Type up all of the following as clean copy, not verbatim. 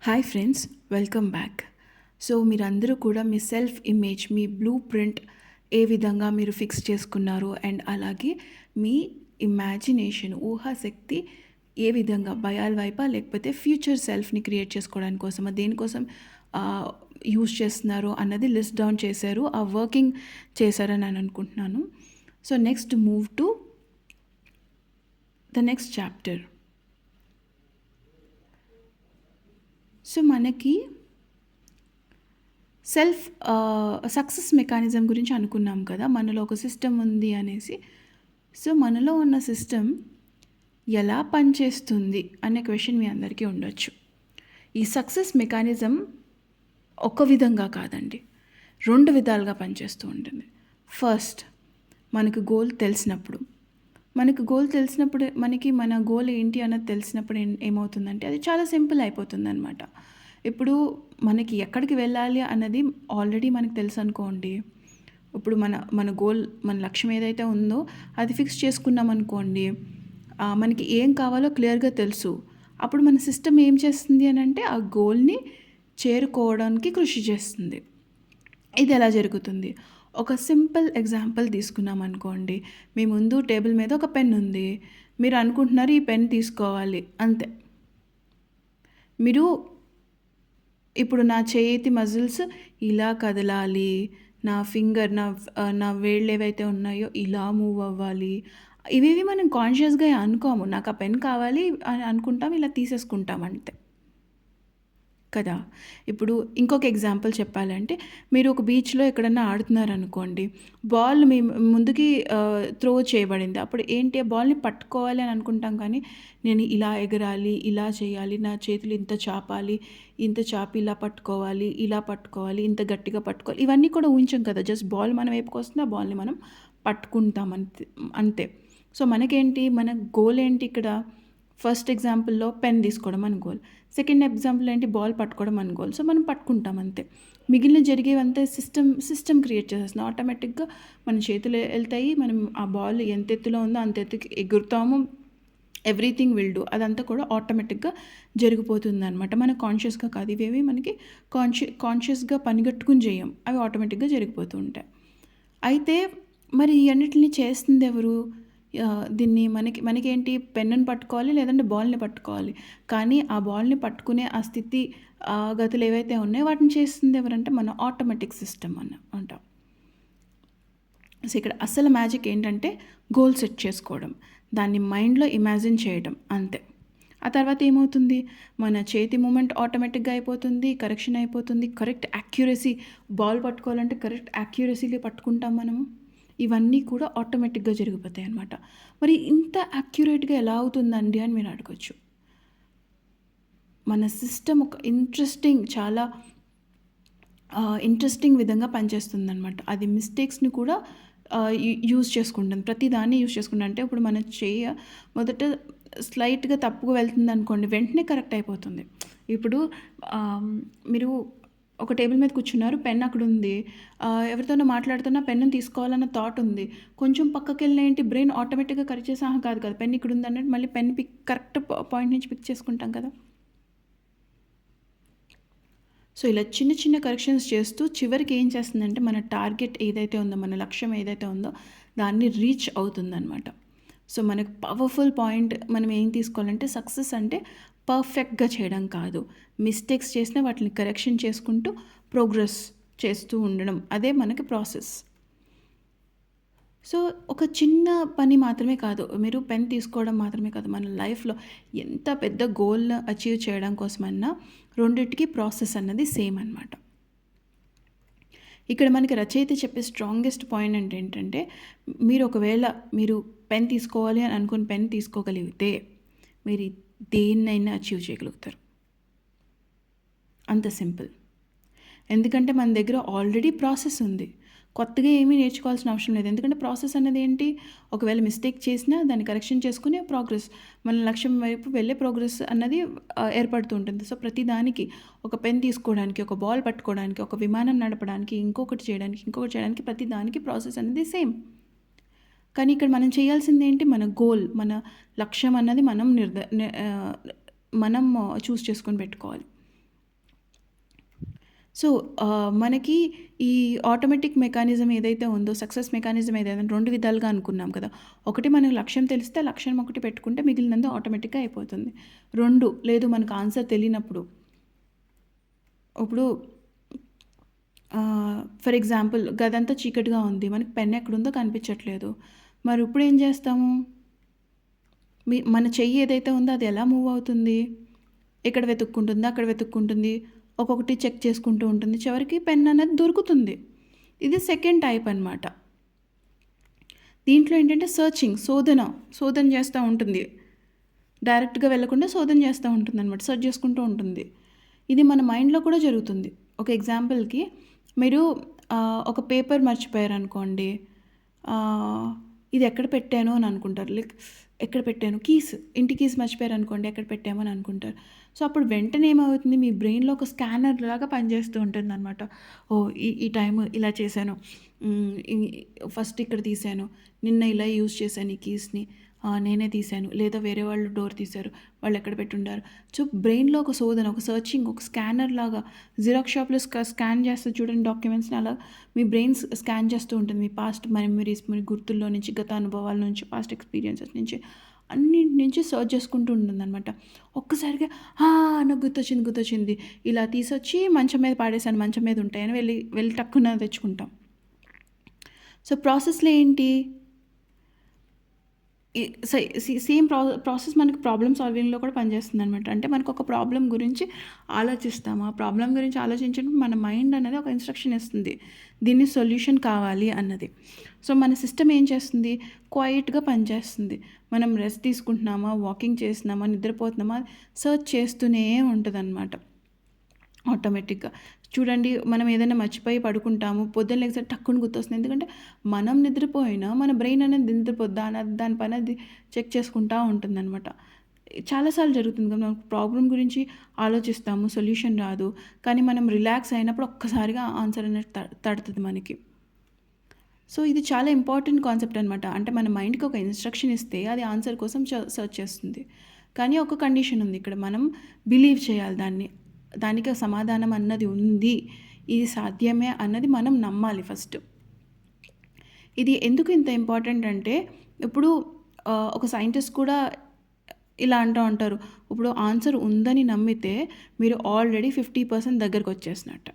Hi friends, welcome back. So మీరందరూ కూడా మీ self image, మీ blue print ఏ విధంగా మీరు ఫిక్స్ చేసుకున్నారు అండ్ అలాగే మీ ఇమాజినేషన్, ఊహాశక్తి ఏ విధంగా భయాల వైపా లేకపోతే ఫ్యూచర్ సెల్ఫ్ని క్రియేట్ చేసుకోవడానికి కోసమా దేనికోసం యూజ్ చేస్తున్నారు అన్నది లిస్ట్ డౌన్ చేశారు, ఆ వర్కింగ్ చేశారని నేను అనుకుంటున్నాను. So next move to the next chapter. So మనకి సెల్ఫ్ సక్సెస్ మెకానిజం గురించి అనుకున్నాం కదా, మనలో ఒక సిస్టమ్ ఉంది అనేసి. సో మనలో ఉన్న సిస్టమ్ ఎలా పనిచేస్తుంది అనే క్వశ్చన్ మీ అందరికీ ఉండొచ్చు. ఈ సక్సెస్ మెకానిజం ఒక విధంగా కాదండి, 2 విధాలుగా పనిచేస్తూ ఉంటుంది. ఫస్ట్, మనకు గోల్ తెలిసినప్పుడు మనకి మన గోల్ ఏంటి అన్నది తెలిసినప్పుడు ఏమవుతుందంటే అది చాలా సింపుల్ అయిపోతుంది అనమాట. ఇప్పుడు మనకి ఎక్కడికి వెళ్ళాలి అన్నది ఆల్రెడీ మనకు తెలుసు అనుకోండి. ఇప్పుడు మన గోల్, మన లక్ష్యం ఏదైతే ఉందో అది ఫిక్స్ చేసుకున్నాం అనుకోండి, మనకి ఏం కావాలో క్లియర్గా తెలుసు. అప్పుడు మన సిస్టమ్ ఏం చేస్తుంది అని అంటే ఆ గోల్ని చేరుకోవడానికి కృషి చేస్తుంది. ఇది ఎలా జరుగుతుంది? ఒక సింపుల్ ఎగ్జాంపుల్ తీసుకున్నాం అనుకోండి. మీ ముందు టేబుల్ మీద ఒక పెన్ ఉంది, మీరు అనుకుంటున్నారు ఈ పెన్ తీసుకోవాలి, అంతే. మీరు ఇప్పుడు నా చేతి మజిల్స్ ఇలా కదలాలి, నా ఫింగర్, నా వేళ్ళు ఏవైతే ఉన్నాయో ఇలా మూవ్ అవ్వాలి, ఇవేవి మనం కాన్షియస్గా అనుకోము. నాకు ఆ పెన్ కావాలి అని అనుకుంటాం, ఇలా తీసేసుకుంటాం అంతే కదా. ఇప్పుడు ఇంకొక ఎగ్జాంపుల్ చెప్పాలంటే, మీరు ఒక బీచ్లో ఎక్కడన్నా ఆడుతున్నారనుకోండి, బాల్ మీ ముందుకి త్రో చేయబడింది. అప్పుడు ఏంటి, ఆ బాల్ని పట్టుకోవాలి అని అనుకుంటాం, కానీ నేను ఇలా ఎగరాలి, ఇలా చేయాలి, నా చేతులు ఇంత చాపాలి, ఇంత చాపి ఇలా పట్టుకోవాలి, ఇంత గట్టిగా పట్టుకోవాలి, ఇవన్నీ కూడా ఊహించాం కదా. జస్ట్ బాల్ మన వైపుకి వస్తుంది, ఆ బాల్ని మనం పట్టుకుంటాం అంతే అంతే. సో మనకేంటి, మన గోల్ ఏంటి ఇక్కడ? ఫస్ట్ ఎగ్జాంపుల్లో పెన్ తీసుకోవడం మన గోల్, సెకండ్ ఎగ్జాంపుల్ ఏంటి, బాల్ పట్టుకోవడం మన గోల్. సో మనం పట్టుకుంటాం అంతే. మిగిలిన జరిగేవంతా సిస్టమ్ క్రియేట్ చేసేస్తున్నాం. ఆటోమేటిక్గా మన చేతులు వెళ్తాయి, మనం ఆ బాల్ ఎంత ఎత్తులో ఉందో అంత ఎత్తుకి ఎగురుతాము, ఎవ్రీథింగ్ విల్ డూ, అదంతా కూడా ఆటోమేటిక్గా జరిగిపోతుంది అనమాట. మనకు కాన్షియస్గా కాదు, ఇవేవి మనకి కాన్షియస్గా పనిగట్టుకుని చేయం, అవి ఆటోమేటిక్గా జరిగిపోతూ ఉంటాయి. అయితే మరి ఈ అన్నిటిని చేస్తుంది ఎవరు? దీన్ని మనకేంటి, పెన్నుని పట్టుకోవాలి లేదంటే బాల్ని పట్టుకోవాలి, కానీ ఆ బాల్ని పట్టుకునే ఆ స్థితి, గతులు ఏవైతే ఉన్నాయో వాటిని చేస్తుంది ఎవరంటే మన ఆటోమేటిక్ సిస్టమ్ అంటాం. సో ఇక్కడ అసలు మ్యాజిక్ ఏంటంటే గోల్ సెట్ చేసుకోవడం, దాన్ని మైండ్లో ఇమాజిన్ చేయడం, అంతే. ఆ తర్వాత ఏమవుతుంది, మన చేతి మూమెంట్ ఆటోమేటిక్గా అయిపోతుంది, కరెక్షన్ అయిపోతుంది, కరెక్ట్ యాక్యురసీ, బాల్ పట్టుకోవాలంటే కరెక్ట్ యాక్యురసీగా పట్టుకుంటాం మనము. ఇవన్నీ కూడా ఆటోమేటిక్గా జరిగిపోతాయి అన్నమాట. మరి ఇంత యాక్యురేట్గా ఎలా అవుతుందండి అని మీరు అడగచ్చు. మన సిస్టమ్ ఒక చాలా ఇంట్రెస్టింగ్ విధంగా పనిచేస్తుందన్నమాట. అది మిస్టేక్స్ని కూడా యూజ్ చేసుకుంటుంది, ప్రతిదాన్ని యూజ్ చేసుకుంటుంది. అంటే ఇప్పుడు మన మొదట స్లైట్గా తప్పుగా వెళ్తుంది అనుకోండి, వెంటనే కరెక్ట్ అయిపోతుంది. ఇప్పుడు మీరు ఒక టేబుల్ మీద కూర్చున్నారు, పెన్ అక్కడ ఉంది, ఎవరితోనో మాట్లాడుతున్నా పెన్ను తీసుకోవాలన్న థాట్ ఉంది, కొంచెం పక్కకి వెళ్ళిన ఏంటి, బ్రెయిన్ ఆటోమేటిక్గా కరెక్ట్ చేసా, కాదు కదా పెన్ ఇక్కడ ఉంది అన్నట్టు మళ్ళీ పెన్ కరెక్ట్ పాయింట్ నుంచి పిక్ చేసుకుంటాం కదా. సో ఇలా చిన్న చిన్న కరెక్షన్స్ చేస్తూ చివరికి ఏం చేస్తుందంటే మన టార్గెట్ ఏదైతే ఉందో, మన లక్ష్యం ఏదైతే ఉందో దాన్ని రీచ్ అవుతుందన్నమాట. సో మనకు పవర్ఫుల్ పాయింట్ మనం ఏం తీసుకోవాలంటే, సక్సెస్ అంటే పర్ఫెక్ట్గా చేయడం కాదు, మిస్టేక్స్ చేసినా వాటిని కరెక్షన్ చేసుకుంటూ ప్రోగ్రెస్ చేస్తూ ఉండడం, అదే మనకి ప్రాసెస్. సో ఒక చిన్న పని మాత్రమే కాదు, మీరు పెన్ తీసుకోవడం మాత్రమే కాదు, మన లైఫ్లో ఎంత పెద్ద గోల్ అచీవ్ చేయడం కోసమన్నా రెండింటికి ప్రాసెస్ అన్నది సేమ్ అన్నమాట. ఇక్కడ మనకి రచయిత చెప్పే స్ట్రాంగెస్ట్ పాయింట్ అంటే ఏంటంటే, మీరు పెన్ తీసుకోవాలి అని అనుకుని పెన్ తీసుకోగలిగితే మీరు దేన్నైనా అచీవ్ చేయగలుగుతారు, అంత సింపుల్. ఎందుకంటే మన దగ్గర ఆల్రెడీ ప్రాసెస్ ఉంది, కొత్తగా ఏమీ నేర్చుకోవాల్సిన అవసరం లేదు. ఎందుకంటే ప్రాసెస్ అనేది ఏంటి, ఒకవేళ మిస్టేక్ చేసినా దాన్ని కరెక్షన్ చేసుకునే ప్రోగ్రెస్, మన లక్ష్యం వైపు వెళ్ళే ప్రోగ్రెస్ అన్నది ఏర్పడుతూ ఉంటుంది. సో ప్రతి దానికి, ఒక పెన్ తీసుకోవడానికి, ఒక బాల్ పట్టుకోవడానికి, ఒక విమానం నడపడానికి, ఇంకొకటి చేయడానికి ప్రతి దానికి ప్రాసెస్ అనేది సేమ్. కానీ ఇక్కడ మనం చేయాల్సింది ఏంటి, మన గోల్, మన లక్ష్యం అన్నది మనం చూస్ చేసుకొని పెట్టుకోవాలి. సో, మనకి ఈ ఆటోమేటిక్ మెకానిజం ఏదైతే ఉందో, సక్సెస్ మెకానిజం ఏదైతే 2 విధాలుగా అనుకున్నాం కదా! ఒకటి మనకు లక్ష్యం తెలిస్తే లక్ష్యం ఒకటి పెట్టుకుంటే మిగిలినది ఆటోమేటిక్‌గా అయిపోతుంది. 2 లేదు మనకు ఆన్సర్ తెలియనప్పుడు, ఇప్పుడు ఫర్ ఎగ్జాంపుల్ గదంతా చీకటిగా ఉంది. మనకి పెన్ ఎక్కడుందో కనిపించట్లేదు. మరి ఇప్పుడేం చేస్తాము? మన చెయ్యి ఏదైతే ఉందో అది ఎలా మూవ్ అవుతుంది? ఇక్కడ వెతుక్కుంటుంది, అక్కడ వెతుక్కుంటుంది. ఒక్కొక్కటి చెక్ చేసుకుంటూ ఉంటుంది. చివరికి పెన్ అనేది దొరుకుతుంది. ఇది సెకండ్ టైప్ అనమాట. దీంట్లో ఏంటంటే సర్చింగ్, శోధన చేస్తూ ఉంటుంది. డైరెక్ట్‌గా వెళ్ళకుండా శోధన చేస్తూ ఉంటుందనమాట. సెర్చ్ చేసుకుంటూ ఉంటుంది. ఇది మన మైండ్‌లో కూడా జరుగుతుంది. ఒక ఎగ్జాంపుల్‌కి మీరు ఒక పేపర్ మర్చిపోయారనుకోండి. ఆహ్, ఇది ఎక్కడ పెట్టాను అని అనుకుంటారు. లైక్ ఎక్కడ పెట్టాను? ఇంటి కీస్ మర్చిపోయారనుకోండి, ఎక్కడ పెట్టాము అని అనుకుంటారు. సో, అప్పుడు వెంటనే ఏమవుతుంది, మీ బ్రెయిన్‌లో ఒక స్కానర్ లాగా పనిచేస్తూ ఉంటుందనమాట. ఓహ్! ఈ టైము ఇలా చేశాను. హ్మ్. ఫస్ట్ ఇక్కడ తీశాను. నిన్న ఇలా యూజ్ చేశాను ఈ కీస్‌ని. నేనే తీశాను. లేదా వేరే వాళ్ళు డోర్ తీశారు. వాళ్ళెక్కడ పెట్టుండారు. సో, బ్రెయిన్‌లో ఒక శోధన, ఒక సెర్చింగ్, ఒక స్కానర్ లాగా జిరాక్స్ షాప్‌లో స్కాన్ చేస్తది చూడండి డాక్యుమెంట్స్‌ని, అలా మీ బ్రెయిన్ స్కాన్ చేస్తూ ఉంటుంది. మీ పాస్ట్ మెమరీస్, మీ గుర్తుల్లో నుంచి, గత అనుభవాల నుంచి, పాస్ట్ ఎక్స్‌పీరియన్సెస్ నుంచి, అన్నింటి నుంచి సెర్చ్ చేసుకుంటూ ఉంటుందనమాట. ఒక్కసారిగా నాకు గుర్తొచ్చింది. ఇలా తీసొచ్చి మంచం మీద పాడేశాను. మంచం మీద ఉంటాయని వెళ్ళి టక్కున తెచ్చుకుంటాం. సో, ప్రాసెస్‌లో ఏంటి? ఈ సే సేమ్ ప్రాసెస్ మనకి ప్రాబ్లమ్ సాల్వింగ్‌లో కూడా పనిచేస్తుందనమాట. అంటే మనకొక ప్రాబ్లమ్ గురించి ఆలోచిస్తాము. ఆ ప్రాబ్లమ్ గురించి ఆలోచించినప్పుడు మన మైండ్ అనేది ఒక ఇన్‌స్ట్రక్షన్ ఇస్తుంది. దీన్ని సొల్యూషన్ కావాలి అన్నది. సో, మన సిస్టమ్ ఏం చేస్తుంది? క్వైట్‌గా పనిచేస్తుంది. మనం రెస్ట్ తీసుకుంటున్నామా, వాకింగ్ చేస్తున్నామా, నిద్రపోతున్నామా, సెర్చ్ చేస్తూనే ఉంటదనమాట ఆటోమేటిక్‌గా. చూడండి, మనం ఏదైనా మర్చిపోయి పడుకుంటాము. పొద్దున్న లెగిసాక టక్కున గుర్తొస్తుంది. ఎందుకంటే మనం నిద్రపోయినా మన బ్రెయిన్ అనేది నిద్రపోద్ది. దాని పని అది చెక్ చేసుకుంటా ఉంటుందనమాట. చాలా సార్లు జరుగుతుంది కదా! మనం ప్రాబ్లమ్ గురించి ఆలోచిస్తాము. సొల్యూషన్ రాదు. కానీ మనం రిలాక్స్ అయినప్పుడు ఒక్కసారిగా ఆన్సర్ అనేది తడుతది మనకి. సో, ఇది చాలా ఇంపార్టెంట్ కాన్సెప్ట్ అనమాట. అంటే మన మైండ్‌కి ఒక ఇన్‌స్ట్రక్షన్ ఇస్తే అది ఆన్సర్ కోసం సెర్చ్ చేస్తుంది. కానీ ఒక కండిషన్ ఉంది ఇక్కడ. మనం బిలీవ్ చేయాలి దాన్ని. దానికి సమాధానం అన్నది ఉంది. ఇది సాధ్యమే అన్నది మనం నమ్మాలి ఫస్ట్. ఇది ఎందుకు ఇంత ఇంపార్టెంట్ అంటే, ఇప్పుడు ఒక సైంటిస్ట్ కూడా ఇలా అంటూ ఉంటారు. ఇప్పుడు ఆన్సర్ ఉందని నమ్మితే మీరు ఆల్రెడీ 50% దగ్గరకొచ్చేసినట్టు.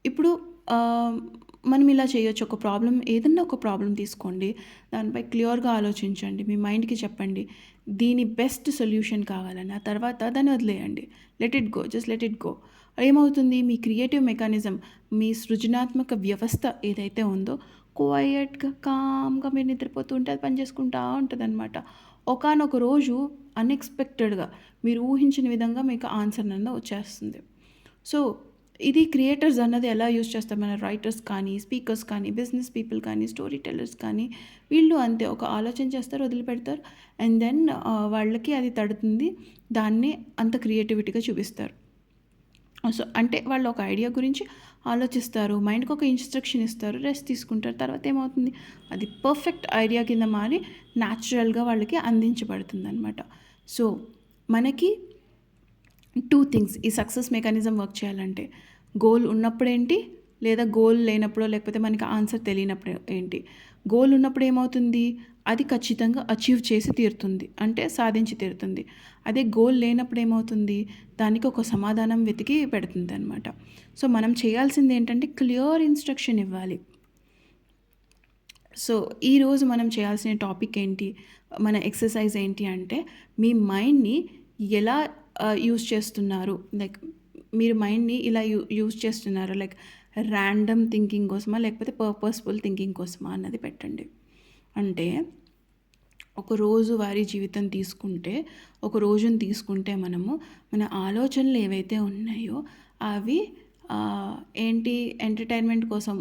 ఇప్పుడు మనం ఇలా చేయొచ్చు. ఏదన్నా ఒక ప్రాబ్లమ్ తీసుకోండి. దానిపై క్లియర్‌గా ఆలోచించండి. మీ మైండ్‌కి చెప్పండి. దీని బెస్ట్ సొల్యూషన్ కావాలని. ఆ తర్వాత దాన్ని వదిలేయండి. Just let it go. ఏమవుతుంది, మీ క్రియేటివ్ మెకానిజం, మీ సృజనాత్మక వ్యవస్థ ఏదైతే ఉందో క్వైట్‌గా, కామ్‌గా మీరు నిద్రపోతూ ఉంటే అది పని చేసుకుంటా ఉంటదనమాట. ఒకానొక రోజు అన్‌ఎక్స్‌పెక్టెడ్‌గా మీరు ఊహించిన విధంగా మీకు ఆన్సర్ అనేది వచ్చేస్తుంది. సో, ఇది క్రియేటర్స్ అన్నది ఎలా యూజ్ చేస్తాం, మన రైటర్స్ కానీ, స్పీకర్స్ కానీ, బిజినెస్ పీపుల్ కానీ, స్టోరీ టెల్లర్స్ కానీ, వీళ్ళు అంతే. ఒక ఆలోచన చేస్తారు, వదిలిపెడతారు. అండ్ దెన్ వాళ్ళకి అది తడుతుంది. దాన్ని అంత క్రియేటివిటీగా చూపిస్తారు. సో, అంటే వాళ్ళు ఒక ఐడియా గురించి ఆలోచిస్తారు. మైండ్‌కి ఒక ఇన్‌స్ట్రక్షన్ ఇస్తారు. రెస్ట్ తీసుకుంటారు. తర్వాత ఏమవుతుంది, అది పర్ఫెక్ట్ ఐడియా కింద మారి న్యాచురల్‌గా వాళ్ళకి అందించబడుతుందనమాట. సో, మనకి 2 థింగ్స్ ఈ సక్సెస్ మెకానిజం వర్క్ చేయాలంటే, గోల్ ఉన్నప్పుడేంటి, లేదా గోల్ లేనప్పుడో, లేకపోతే మనకి ఆన్సర్ తెలియనప్పుడు ఏంటి. గోల్ ఉన్నప్పుడు ఏమవుతుంది, అది ఖచ్చితంగా అచీవ్ చేసి తీరుతుంది. అంటే సాధించి తీరుతుంది. అదే గోల్ లేనప్పుడు ఏమవుతుంది, దానికి ఒక సమాధానం వెతికి పెడుతుందనమాట. సో, మనం చేయాల్సింది ఏంటంటే క్లియర్ ఇన్‌స్ట్రక్షన్ ఇవ్వాలి. సో, ఈరోజు మనం చేయాల్సిన టాపిక్ ఏంటి, మన ఎక్సర్సైజ్ ఏంటి అంటే, మీ మైండ్‌ని ఎలా యూజ్ చేస్తున్నారు. లైక్ మీరు మైండ్‌ని ఇలా యూజ్ చేస్తున్నారు. లైక్ ర్యాండమ్ థింకింగ్ కోసమా, లేకపోతే పర్పస్‌ఫుల్ థింకింగ్ కోసమా అన్నది పెట్టండి. అంటే ఒక రోజువారీ జీవితం తీసుకుంటే, ఒక రోజుని తీసుకుంటే మనము మన ఆలోచనలు ఏవైతే ఉన్నాయో అవి ఏంటి, ఎంటర్‌టైన్‌మెంట్ కోసం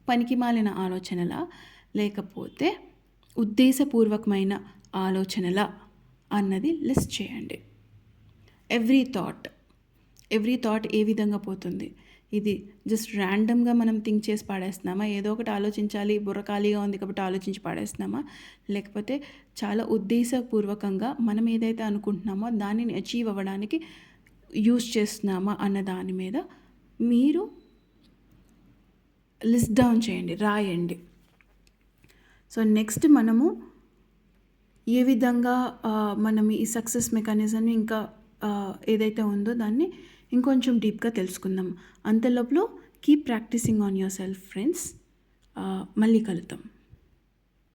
పనికిమాలిన ఆలోచనలా, లేకపోతే ఉద్దేశపూర్వకమైన ఆలోచనలా అన్నది లిస్ట్ చేయండి. ఎవ్రీ థాట్ ఏ విధంగా పోతుంది. ఇది జస్ట్ ర్యాండమ్‌గా మనం థింక్ చేసి పాడేస్తున్నామా? ఏదో ఒకటి ఆలోచించాలి, బుర్ర ఖాళీగా ఉంది కాబట్టి ఆలోచించి పాడేస్తున్నామా? లేకపోతే చాలా ఉద్దేశపూర్వకంగా మనం ఏదైతే అనుకుంటున్నామో దానిని అచీవ్ అవ్వడానికి యూజ్ చేస్తున్నామా అన్న దాని మీద మీరు లిస్ట్ డౌన్ చేయండి, రాయండి. సో నెక్స్ట్ మనము ఏ విధంగా మనం ఈ సక్సెస్ మెకానిజంని ఇంకా ఏదైతే ఉందో దాన్ని ఇంకొంచెం డీప్గా తెలుసుకుందాం. అంతలోపల keep practicing on yourself friends. మళ్ళీ కలుద్దాం.